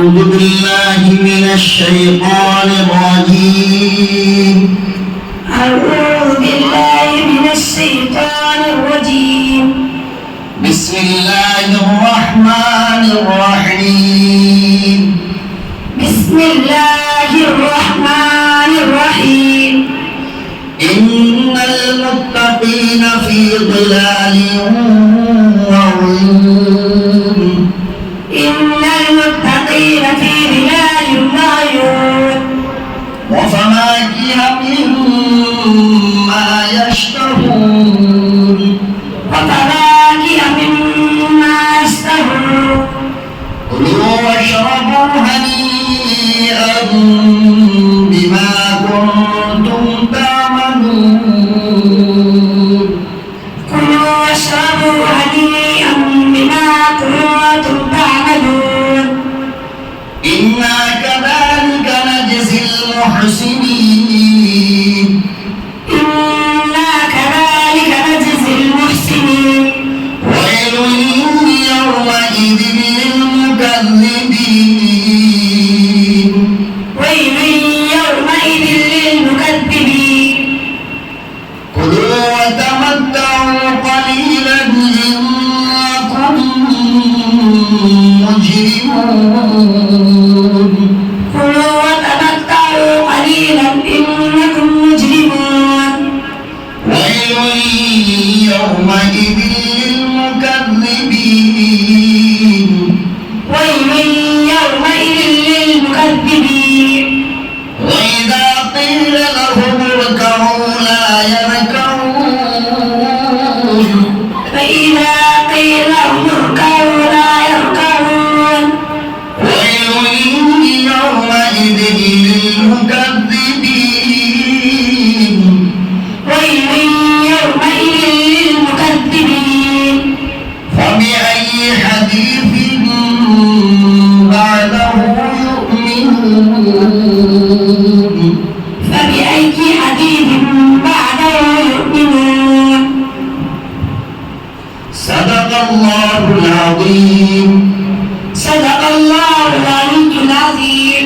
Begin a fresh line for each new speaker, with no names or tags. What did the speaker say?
أعوذ بالله من الشيطان الرجيم
أعوذ بالله من الشيطان الرجيم
بسم الله الرحمن الرحيم
بسم الله الرحمن الرحيم
إن المتقين في ظلال وعيون
إن المتقين في ظلال وعيون
وفواكه مما يشتهون
وفواكه مما يشتهون
كلوا واشربوا هنيئا بما كنتم تعملون
كلوا واشربوا هنيئا بما كنتم تعملون
إنا كذلك نجزي المحسنين
إنا كذلك نجزي المحسنين
ويل يومئذ للمكذبين
ويل يومئذ للمكذبين
كلوا وتمتعوا قليلا إنكم مجرمون
كلوا وتمتعوا قليلا إنكم مجرمون
ويل يومئذ للمكذبين
ويل يومئذ للمكذبين
وإذا قيل لهم اركعوا لا يركعون
فإذا قيل لهم اركعوا لا يركعون
ويل يومئذ للمكذبين
ويل يومئذ للمكذبين
فبأي حديث بعده يؤمنون
فبأي حديث بعده يؤمنون
صدق الله العظيم
صدق الله العلي العظيم